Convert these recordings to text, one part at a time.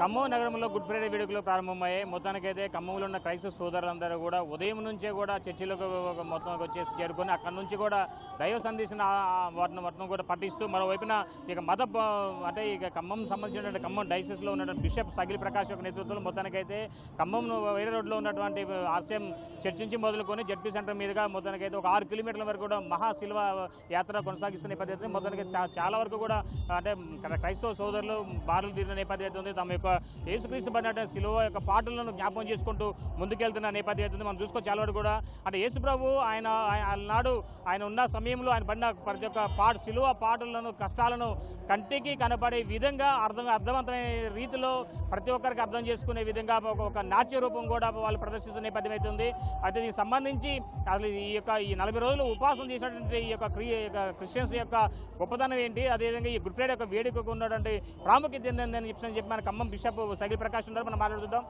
ఖమ్మం నగరంలో good Friday వేడుకలు ప్రారంభమయ్యాయి. మొత్తానికైతే ఖమ్మంలో ఉన్న క్రైస్తవ సోదరులందరూ కూడా ఉదయం నుంచే కూడా చర్చిలకు మొత్తం వచ్చేసి చేరుకొని అక్కడ నుంచి కూడా దైవ సందేశం వాటిని కూడా పఠిస్తూ మరోవైపున ఇక అంటే ఇక ఖమ్మం సంబంధించినటువంటి ఖమ్మం డైసెస్లో ఉన్నటువంటి బిషప్ సగిలి ప్రకాష్ యొక్క నేతృత్వంలో మొత్తానికైతే ఖమ్మం వేరే రోడ్లో ఉన్నటువంటి ఆర్సీఎం చర్చ్ నుంచి మొదలుకొని జడ్పీ సెంటర్ మీదుగా మొత్తానికైతే ఒక 6 కిలోమీటర్ల వరకు కూడా మహాశిల్వ యాత్ర కొనసాగిస్తున్న నేపథ్యం మొత్తానికి చాలా వరకు కూడా అంటే క్రైస్తవ సోదరులు బారులు తీరిన నేపథ్యం ఉంది. తమ యొక్క యేసుక్రీస్తు పడిన శిలువ యొక్క పాటలను జ్ఞాపకం చేసుకుంటూ ముందుకెళ్తున్న నేపథ్యం అవుతుంది. మనం చూసుకో చాలా వరకు కూడా అంటే యేసు ప్రభు నాడు ఆయన ఉన్న సమయంలో ఆయన పడిన ప్రతి ఒక్క శిలువ పాటలను కష్టాలను కంటికి కనపడే విధంగా అర్థవంతమైన రీతిలో ప్రతి ఒక్కరికి అర్థం చేసుకునే విధంగా ఒక నాట్య రూపం కూడా వాళ్ళు ప్రదర్శిస్తున్న నేపథ్యం అవుతుంది. అయితే దీనికి సంబంధించి అసలు ఈ 40 రోజులు ఉపవాసం చేసినటువంటి ఈ యొక్క క్రిస్టియన్స్ యొక్క గొప్పతనం ఏంటి, అదేవిధంగా ఈ గుడ్ ఫ్రైడే యొక్క వేడుకకు ఉన్నటువంటి ప్రాముఖ్యత ఏంటని చెప్పి మన ఖమ్మం బిషప్ సగిలి ప్రకాష్ ఉన్నారు. మనం మాట్లాడుతుందాం.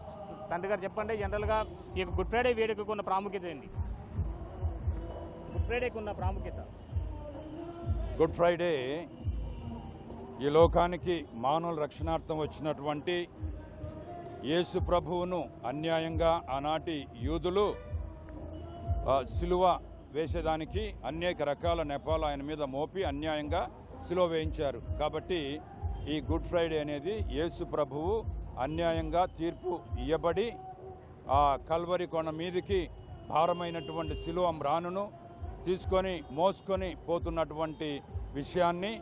తండ్రి గారు చెప్పండి, జనరల్గా ఈ గుడ్ ఫ్రైడే వేడుకకు ఉన్న ప్రాముఖ్యత ఏంటి? గుడ్ ఫ్రైడేకి ఉన్న ప్రాముఖ్యత. గుడ్ ఫ్రైడే ఈ లోకానికి మానవుల రక్షణార్థం వచ్చినటువంటి యేసు ప్రభువును అన్యాయంగా ఆనాటి యూదులు సిలువ వేసేదానికి అనేక రకాల నెపాలు ఆయన మీద మోపి అన్యాయంగా సిలువ వేయించారు. కాబట్టి ఈ గుడ్ ఫ్రైడే అనేది యేసు ప్రభువు అన్యాయంగా తీర్పు ఇయ్యబడి ఆ కల్వరి కొండ మీదికి భారమైనటువంటి సిలువ మ్రానును తీసుకొని మోసుకొని పోతున్నటువంటి విషయాన్ని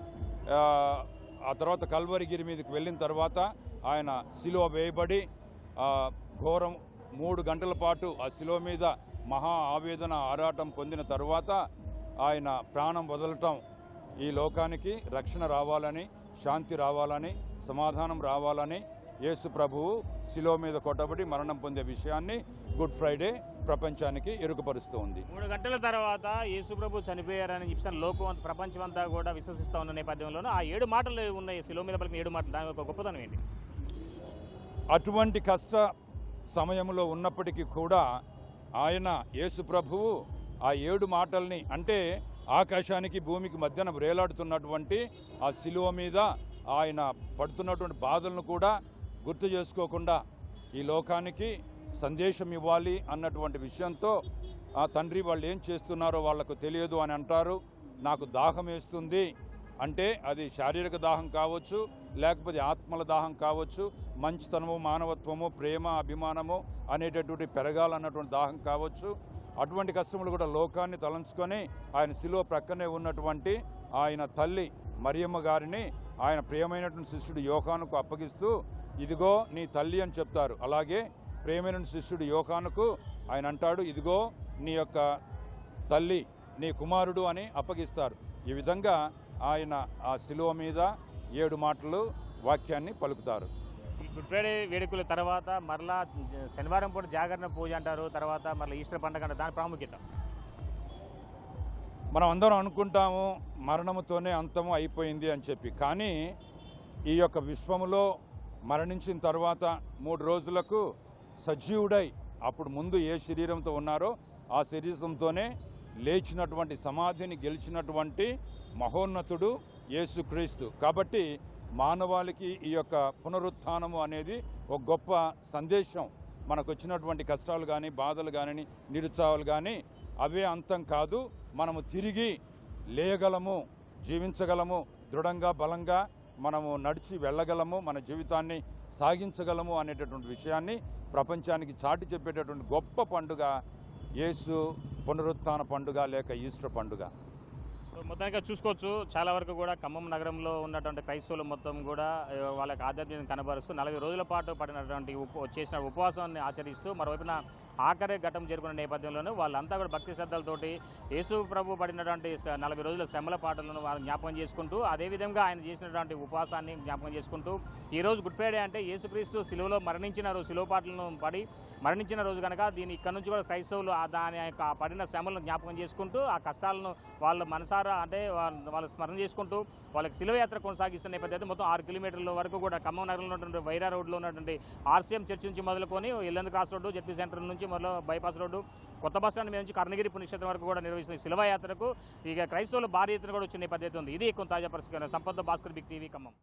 ఆ తర్వాత కల్వరిగిరి మీదకి వెళ్ళిన తర్వాత ఆయన సిలువ వేయబడి ఘోరం 3 గంటల పాటు ఆ సిలువ మీద మహా ఆవేదన ఆరాటం పొందిన తర్వాత ఆయన ప్రాణం వదలటం ఈ లోకానికి రక్షణ రావాలని, శాంతి రావాలని, సమాధానం రావాలని యేసు ప్రభువు శిలువ మీద కొట్టబడి మరణం పొందే విషయాన్ని గుడ్ ఫ్రైడే ప్రపంచానికి ఎరుకపరుస్తూ ఉంది. 3 గంటల తర్వాత యేసు ప్రభు చనిపోయారని చెప్పి లోకం ప్రపంచం అంతా కూడా విశ్వసిస్తూ ఉన్న నేపథ్యంలోనూ ఆ 7 మాటలు ఉన్నాయి శిలువ మీద పలికిన 7 మాటలు. దాని యొక్క గొప్పతనం ఏంటి? అటువంటి కష్ట సమయంలో ఉన్నప్పటికీ కూడా ఆయన యేసు ప్రభువు ఆ 7 మాటల్ని అంటే ఆకాశానికి భూమికి మధ్యన వేలాడుతున్నటువంటి ఆ శిలువ మీద ఆయన పడుతున్నటువంటి బాధలను కూడా గుర్తు చేసుకోకుండా ఈ లోకానికి సందేశం ఇవ్వాలి అన్నటువంటి విషయంతో ఆ తండ్రి వాళ్ళు ఏం చేస్తున్నారో వాళ్లకు తెలియదు అని అంటారు. నాకు దాహం వేస్తుంది అంటే అది శారీరక దాహం కావచ్చు, లేకపోతే ఆత్మల దాహం కావచ్చు, మంచితనము, మానవత్వము, ప్రేమ, అభిమానము అనేటటువంటి పెరగాలన్నటువంటి దాహం కావచ్చు. అటువంటి కష్టములు కూడా లోకాన్ని తలంచుకొని ఆయన శిలువ ప్రక్కనే ఉన్నటువంటి ఆయన తల్లి మరియమ్మ గారిని ఆయన ప్రియమైనటువంటి శిష్యుడు యోహానుకు అప్పగిస్తూ ఇదిగో నీ తల్లి అని చెప్తారు. అలాగే ప్రియమైన శిష్యుడు యోహానుకు ఆయన అంటాడు ఇదిగో నీ యొక్క తల్లి, నీ కుమారుడు అని అప్పగిస్తారు. ఈ విధంగా ఆయన ఆ శిలువ మీద 7 మాటలు వాక్యాన్ని పలుకుతారు. గుడ్ ఫ్రైడే వేడుకల తర్వాత మరలా శనివారం పూట జాగరణ పూజ అంటారు, తర్వాత మరలా ఈస్టర్ పండుగ అంటారు. దాని ప్రాముఖ్యత మనం అందరం అనుకుంటాము మరణముతోనే అంతము అయిపోయింది అని చెప్పి. కానీ ఈ యొక్క విశ్వములో మరణించిన తర్వాత 3 రోజులకు సజీవుడై అప్పుడు ముందు ఏ శరీరంతో ఉన్నారో ఆ శరీరంతోనే లేచినటువంటి సమాధిని గెలిచినటువంటి మహోన్నతుడు యేసుక్రీస్తు. కాబట్టి మానవాళికి ఈ యొక్క పునరుత్థానము అనేది ఒక గొప్ప సందేశం. మనకు వచ్చినటువంటి కష్టాలు కానీ, బాధలు కానీ, నిరుత్సాహాలు కానీ అవే అంతం కాదు. మనము తిరిగి లేయగలము, జీవించగలము, దృఢంగా బలంగా మనము నడిచి వెళ్ళగలము, మన జీవితాన్ని సాగించగలము అనేటటువంటి విషయాన్ని ప్రపంచానికి చాటి చెప్పేటటువంటి గొప్ప పండుగ యేసు పునరుత్థాన పండుగ లేక ఈస్టర్ పండుగ. మొత్తానికి చూసుకోవచ్చు చాలా వరకు కూడా ఖమ్మం నగరంలో ఉన్నటువంటి క్రైస్తవులు మొత్తం కూడా వాళ్ళకి ఆధ్యాత్మికత కనబరుస్తూ 40 రోజుల పాటు పడినటువంటి చేసిన ఉపవాసాన్ని ఆచరిస్తూ మరోవైపున ఆఖరి ఘట్టం చేరుకున్న నేపథ్యంలోనూ వాళ్ళంతా కూడా భక్తి శ్రద్ధలతోటి యేసు ప్రభు పడినటువంటి 40 రోజుల శ్రమల పాటలను వాళ్ళు జ్ఞాపకం చేసుకుంటూ అదేవిధంగా ఆయన చేసినటువంటి ఉపవాసాన్ని జ్ఞాపకం చేసుకుంటూ ఈరోజు గుడ్ ఫ్రైడే అంటే యేసుక్రీస్తు సిలువలో మరణించిన రోజు, సిలువ పాటలను పడి మరణించిన రోజు కనుక దీని ఇక్కడ నుంచి కూడా క్రైస్తవులు దాని యొక్క పడిన శ్రమలను జ్ఞాపకం చేసుకుంటూ ఆ కష్టాలను వాళ్ళ మనసారా అంటే వాళ్ళు స్మరణ చేసుకుంటూ వాళ్ళకి శిలువ యాత్ర కొనసాగిస్తున్న నేపథ్యం మొత్తం 6 కిలోమీటర్ల వరకు కూడా ఖమ్మం నగరంలో ఉన్నటువంటి వైరా రోడ్లో ఉన్నటువంటి ఆర్సీఎం చర్చ్ నుంచి మొదలుకొని Yellandu cross road, ZP centre నుంచి మొదలు బైపాస్ రోడ్డు, కొత్త బస్టాండ్ మీద నుంచి కర్ణగిరి పుణ్యక్షేత్రం వరకు కూడా నిర్వహిస్తున్న శిలువ యాత్రకు ఇక క్రైస్తవులు భారీ ఎత్తున కూడా వచ్చిన నేపథ్యం ఉంది. ఇది ఎక్కువ తాజా పరిస్థితి. సంపద భాస్కర్, బిగ్ టీవీ, ఖమ్మం.